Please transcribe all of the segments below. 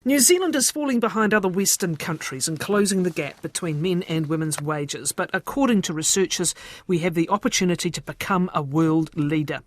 New Zealand is falling behind other Western countries and closing the gap between men and women's wages. But according to researchers, we have the opportunity to become a world leader.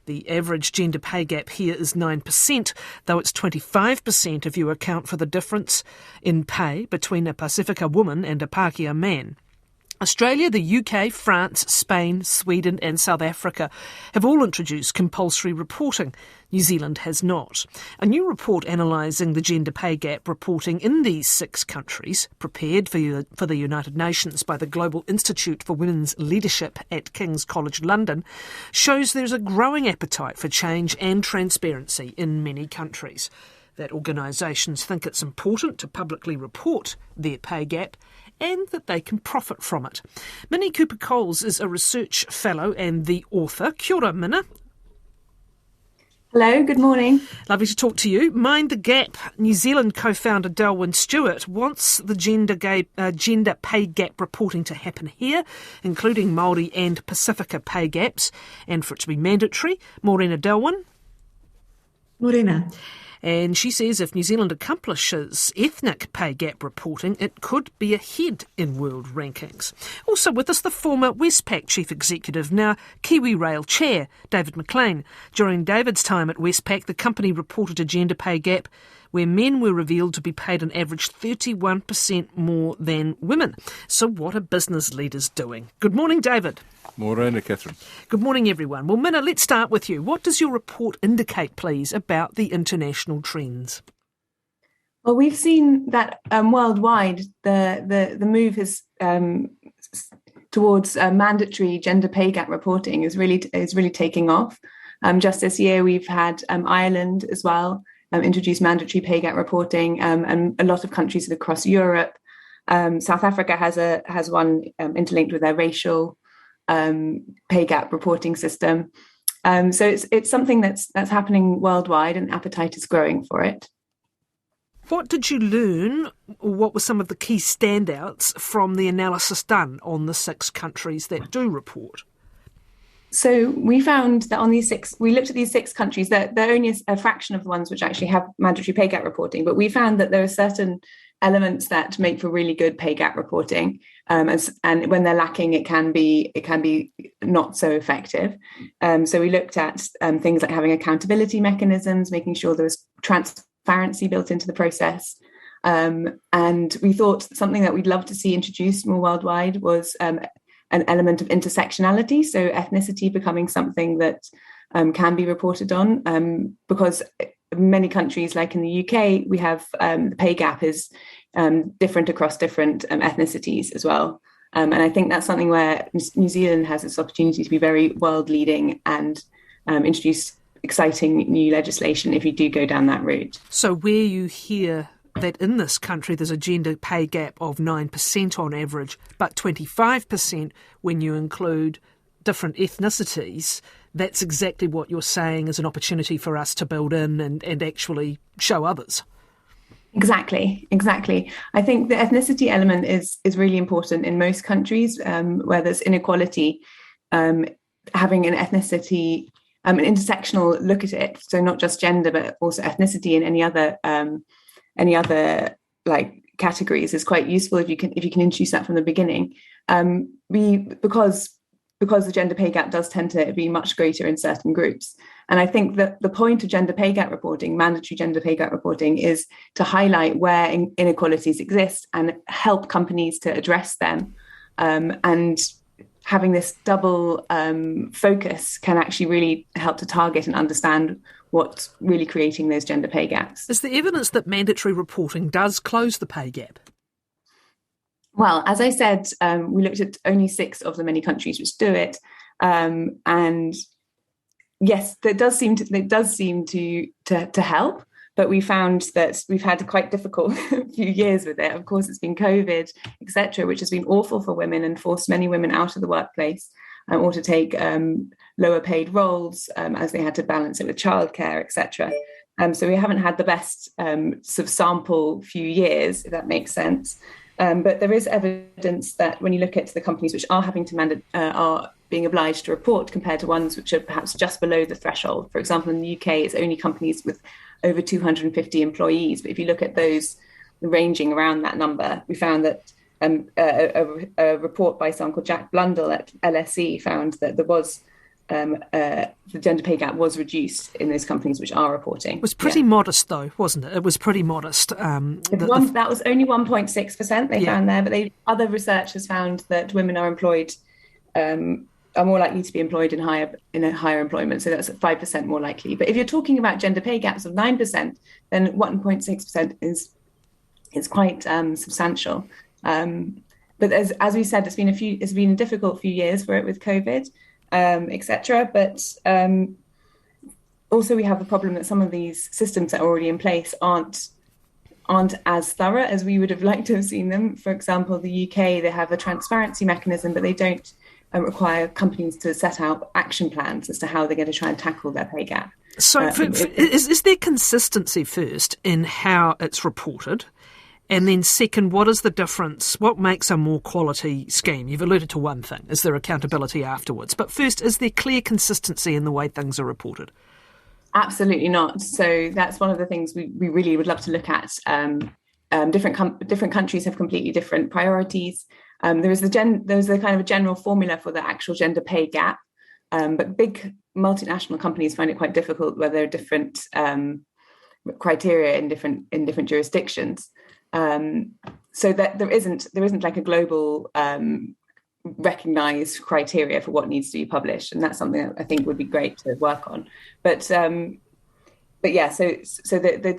The average gender pay gap here is 9%, though it's 25% if you account for the difference in pay between a Pasifika woman and a Pākehā man. Australia, the UK, France, Spain, Sweden and South Africa have all introduced compulsory reporting. New Zealand has not. A new report analysing the gender pay gap reporting in these 6 countries, prepared for the United Nations by the Global Institute for Women's Leadership at King's College London, shows there's a growing appetite for change and transparency in many countries. That organisations think it's important to publicly report their pay gap and that they can profit from it. Minna Cowper-Coles is a research fellow and the author. Kia ora, Minna. Hello, good morning. Lovely to talk to you. Mind the Gap New Zealand co-founder Delwyn Stewart wants the gender pay gap reporting to happen here, including Māori and Pasifika pay gaps, and for it to be mandatory. Morena Delwyn. Morena. And she says if New Zealand accomplishes ethnic pay gap reporting, it could be ahead in world rankings. Also with us, the former Westpac chief executive, now Kiwi Rail chair, David McLean. During David's time at Westpac, the company reported a gender pay gap where men were revealed to be paid on average 31% more than women. So what are business leaders doing? Good morning, David. Morena, Catherine. Good morning, everyone. Well, Minna, let's start with you. What does your report indicate, please, about the international trends? Well, we've seen that worldwide the move is towards mandatory gender pay gap reporting is really taking off. Just this year, we've had Ireland as well introduce mandatory pay gap reporting, and a lot of countries across Europe. South Africa has one interlinked with their racial pay gap reporting system. So it's something that's happening worldwide, and appetite is growing for it. What did you learn, or what were some of the key standouts from the analysis done on the 6 countries that do report? So we found that on we looked at these 6 countries, that they're only a fraction of the ones which actually have mandatory pay gap reporting, but we found that there are certain elements that make for really good pay gap reporting, and when they're lacking, it can be not so effective. So we looked at things like having accountability mechanisms, making sure there was transparency built into the process, and we thought something that we'd love to see introduced more worldwide was an element of intersectionality, so ethnicity becoming something that can be reported on, because many countries, like in the UK, we have the pay gap is different across different ethnicities as well. And I think that's something where New Zealand has this opportunity to be very world leading and introduce exciting new legislation if you do go down that route. So where you hear that in this country there's a gender pay gap of 9% on average, but 25% when you include different ethnicities, that's exactly what you're saying is an opportunity for us to build in and actually show others. Exactly. I think the ethnicity element is really important in most countries where there's inequality. Having an ethnicity, an intersectional look at it, so not just gender but also ethnicity and any other like categories is quite useful if you can introduce that from the beginning. Because the gender pay gap does tend to be much greater in certain groups. And I think that the point of gender pay gap reporting, mandatory gender pay gap reporting, is to highlight where inequalities exist and help companies to address them. And having this double focus can actually really help to target and understand what's really creating those gender pay gaps. Is there evidence that mandatory reporting does close the pay gap? Well, as I said, we looked at only 6 of the many countries which do it, and yes, it does seem to help. But we found that we've had a quite difficult few years with it. Of course, it's been COVID, etc., which has been awful for women and forced many women out of the workplace or to take lower paid roles as they had to balance it with childcare, etc. So we haven't had the best sort of sample few years, if that makes sense. But there is evidence that when you look at the companies which are having to are being obliged to report compared to ones which are perhaps just below the threshold. For example, in the UK, it's only companies with over 250 employees. But if you look at those ranging around that number, we found that a report by someone called Jack Blundell at LSE found that there was the gender pay gap was reduced in those companies which are reporting. It was pretty modest, though, wasn't it? It was pretty modest. That was only 1.6% they found there, but other research has found that women are employed, are more likely to be employed in a higher employment, so that's at 5% more likely. But if you're talking about gender pay gaps of 9%, then 1.6% is quite substantial. But as we said, it's been a difficult few years for it with COVID, etc. But also we have the problem that some of these systems that are already in place aren't as thorough as we would have liked to have seen them. For example, the UK, they have a transparency mechanism, but they don't require companies to set out action plans as to how they're going to try and tackle their pay gap. So is there consistency first in how it's reported? And then second, what is the difference? What makes a more quality scheme? You've alluded to one thing. Is there accountability afterwards? But first, is there clear consistency in the way things are reported? Absolutely not. So that's one of the things we really would love to look at. Different countries have completely different priorities. There's a kind of a general formula for the actual gender pay gap. But big multinational companies find it quite difficult where there are different criteria in different jurisdictions. So that there isn't like a global recognized criteria for what needs to be published, and that's something that I think would be great to work on. But yeah, so the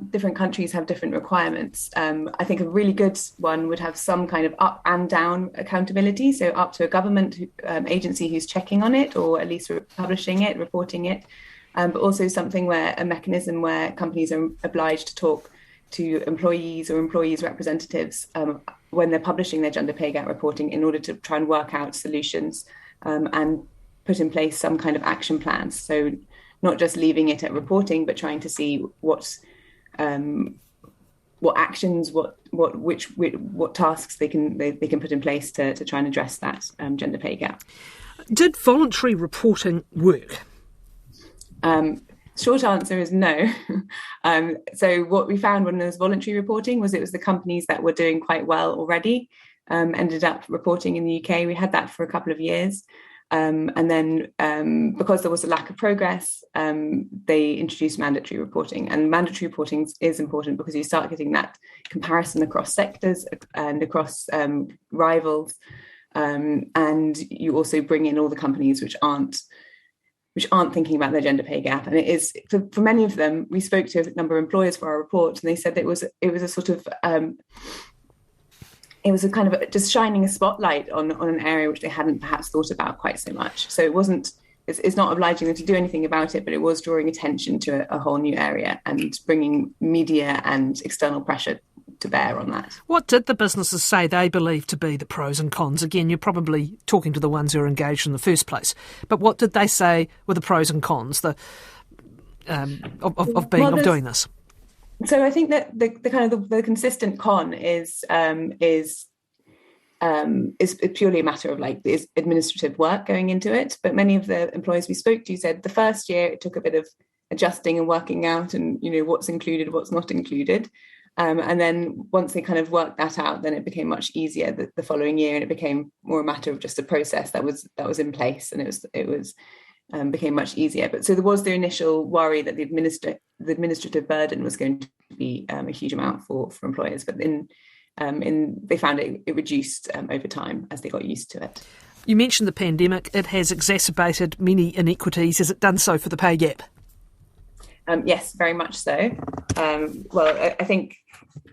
different countries have different requirements. I think a really good one would have some kind of up and down accountability, so up to a government agency who's checking on it, or at least publishing it, reporting it, but also a mechanism where companies are obliged to talk to employees or employees' representatives when they're publishing their gender pay gap reporting, in order to try and work out solutions and put in place some kind of action plans. So not just leaving it at reporting, but trying to see what actions, what tasks they can put in place to try and address that gender pay gap. Did voluntary reporting work? Short answer is no. So what we found when there was voluntary reporting was it was the companies that were doing quite well already ended up reporting in the UK. We had that for a couple of years. And then because there was a lack of progress, they introduced mandatory reporting. And mandatory reporting is important because you start getting that comparison across sectors and across rivals. And you also bring in all the companies which aren't thinking about their gender pay gap. And it is, for many of them, we spoke to a number of employers for our report, and they said that it was a sort of, it was a kind of just shining a spotlight on an area which they hadn't perhaps thought about quite so much. So it's not obliging them to do anything about it, but it was drawing attention to a whole new area and bringing media and external pressure to bear on that. What did the businesses say they believed to be the pros and cons? Again, you're probably talking to the ones who are engaged in the first place. But what did they say were the pros and cons of doing this? So I think that the consistent con is purely a matter of like this administrative work going into it. But many of the employees we spoke to said the first year it took a bit of adjusting and working out, and what's included, what's not included. And then once they kind of worked that out, then it became much easier the following year, and it became more a matter of just a process that was in place, and it became much easier. But so there was the initial worry that the administrative burden was going to be a huge amount for employers, but they found it reduced over time as they got used to it. You mentioned the pandemic. It has exacerbated many inequities. Has it done so for the pay gap? Yes, very much so. Well, I think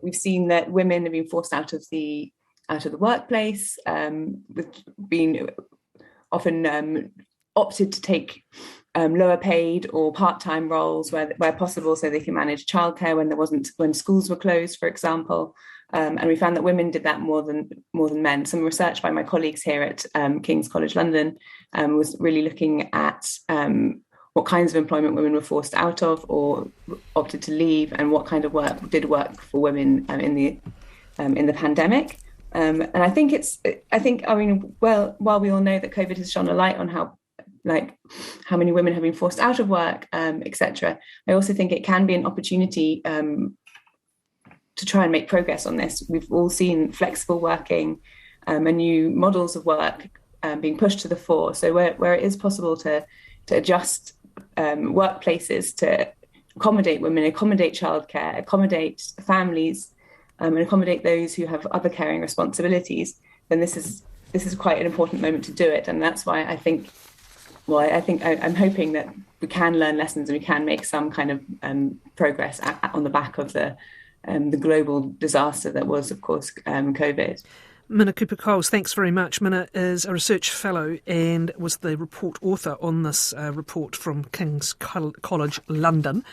we've seen that women have been forced out of the workplace, with being often opted to take lower paid or part-time roles where possible, so they can manage childcare when schools were closed, for example. And we found that women did that more than men. Some research by my colleagues here at King's College London was really looking at what kinds of employment women were forced out of or opted to leave, and what kind of work did work for women in the pandemic. And I think while we all know that COVID has shone a light on how like how many women have been forced out of work, etc. I also think it can be an opportunity to try and make progress on this. We've all seen flexible working and new models of work being pushed to the fore. So where it is possible to adjust workplaces to accommodate women, accommodate childcare, accommodate families, and accommodate those who have other caring responsibilities, then this is quite an important moment to do it. And that's why I'm hoping that we can learn lessons and we can make some kind of progress on the back of the global disaster that was, of course, COVID. Minna Cowper-Coles, thanks very much. Minna is a research fellow and was the report author on this report from King's College London.